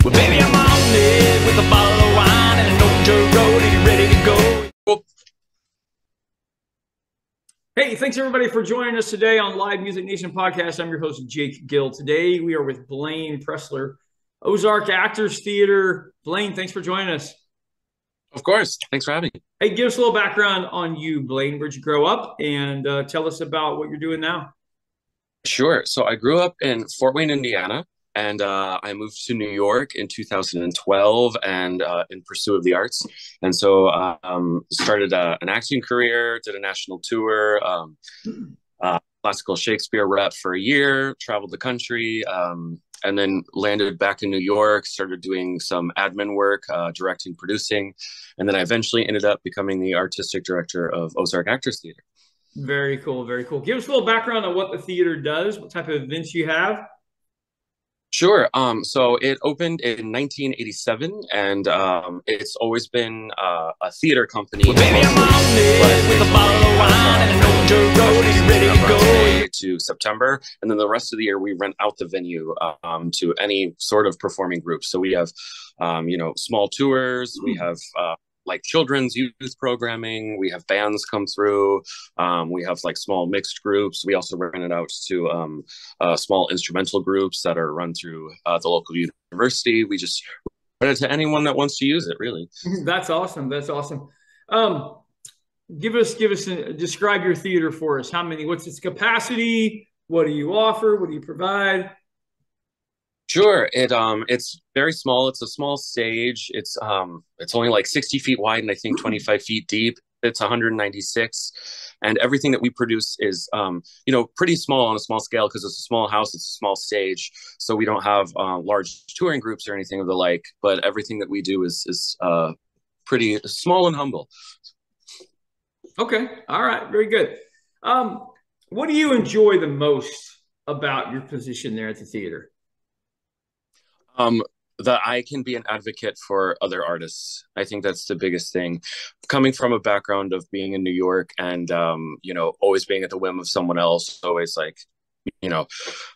Well, baby, I'm on it with a bottle of wine and an old dirt road. Are you ready to go? Well, hey, thanks everybody for joining us today on Live Music Nation Podcast. I'm your host, Jake Gill. Today we are with Blane Pressler, Ozark Actors Theater. Blane, thanks for joining us. Of course. Thanks for having me. Hey, give us a little background on you, Blane. Where'd you grow up? And tell us about what you're doing now. Sure. So I grew up in Fort Wayne, Indiana, and I moved to New York in 2012 and in pursuit of the arts. And so started an acting career, did a national tour, classical Shakespeare rep for a year, traveled the country, and then landed back in New York, started doing some admin work, directing, producing. And then I eventually ended up becoming the artistic director of Ozark Actors Theater. Very cool, very cool. Give us a little background on what the theater does, what type of events you have. Sure. So it opened in 1987, and it's always been a theater company. well, baby, I'm on it with a bottle of wine and an old dirt road. Are you ready to go? May to September, and then the rest of the year we rent out the venue to any sort of performing group. So we have, small tours. We have like children's youth programming. We have bands come through. We have like small mixed groups. We also rent it out to small instrumental groups that are run through the local university. We just rent it to anyone that wants to use it, really. That's awesome. That's awesome. Describe your theater for us. What's its capacity? What do you offer? What do you provide? Sure. It's very small. It's a small stage. It's only like 60 feet wide and I think 25 feet deep. It's 196, and everything that we produce is pretty small on a small scale because it's a small house. It's a small stage, so we don't have large touring groups or anything of the like. But everything that we do is pretty small and humble. Okay. All right. Very good. What do you enjoy the most about your position there at the theater? That I can be an advocate for other artists. I think that's the biggest thing. Coming from a background of being in New York and, always being at the whim of someone else, always like,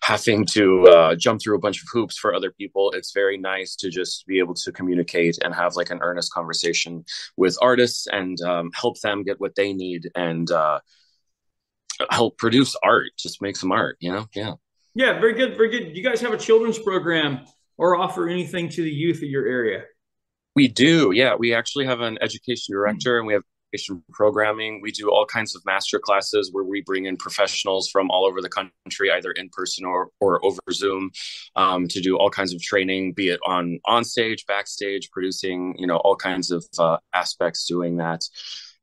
having to jump through a bunch of hoops for other people. It's very nice to just be able to communicate and have like an earnest conversation with artists and help them get what they need and help produce art, just make some art, Yeah. Yeah, very good. Very good. Do you guys have a children's program or offer anything to the youth of your area? We do. Yeah. We actually have an education director and we have education programming. We do all kinds of master classes where we bring in professionals from all over the country, either in person or over Zoom, to do all kinds of training, be it on stage, backstage, producing, all kinds of aspects doing that.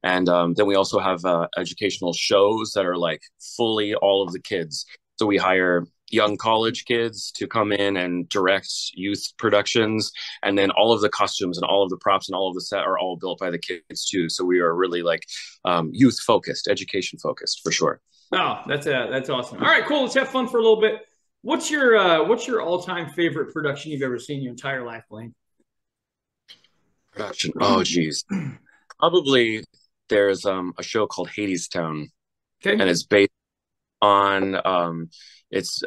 And then we also have educational shows that are like fully all of the kids. So we hire young college kids to come in and direct youth productions, and then all of the costumes and all of the props and all of the set are all built by the kids too. So we are really like youth focused, education focused for sure. Oh, that's awesome. All right, cool. Let's have fun for a little bit. What's your all-time favorite production you've ever seen in your entire life, Blane? Production. Oh, geez. Probably there's a show called Hadestown, okay, and it's based on it's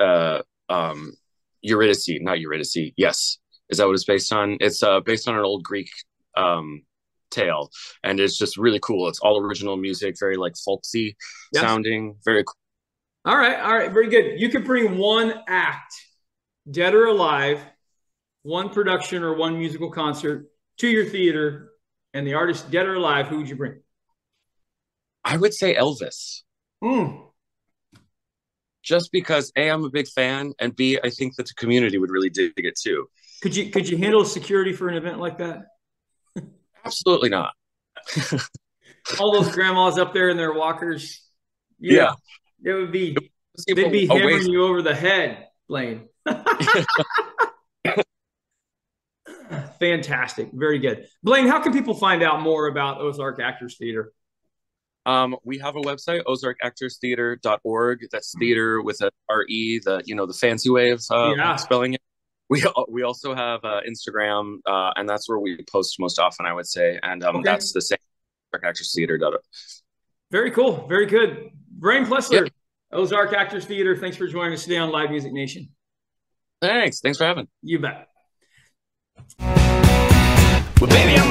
Eurydice, not Eurydice. Yes, is that what it's based on? It's based on an old Greek tale, and it's just really cool. It's all original music, very like folksy sounding, very cool. All right, very good. You could bring one act, dead or alive, one production or one musical concert to your theater, and the artist dead or alive, who would you bring? I would say Elvis. Just because A, I'm a big fan, and B, I think that the community would really dig it too. Could you handle security for an event like that? Absolutely not. All those grandmas up there in their walkers. Yeah. They'd be hammering you over the head, Blane. Fantastic. Very good. Blane, how can people find out more about Ozark Actors Theater? We have a website, ozarkactorstheater.org. That's theater with a R-E, the fancy way of spelling it. We also have Instagram, and that's where we post most often, I would say. And that's the same, ozarkactorstheater.org. Very cool. Very good. Blane Pressler, Ozark Actors Theater. Thanks for joining us today on Live Music Nation. Thanks for having me. You bet. Well, baby,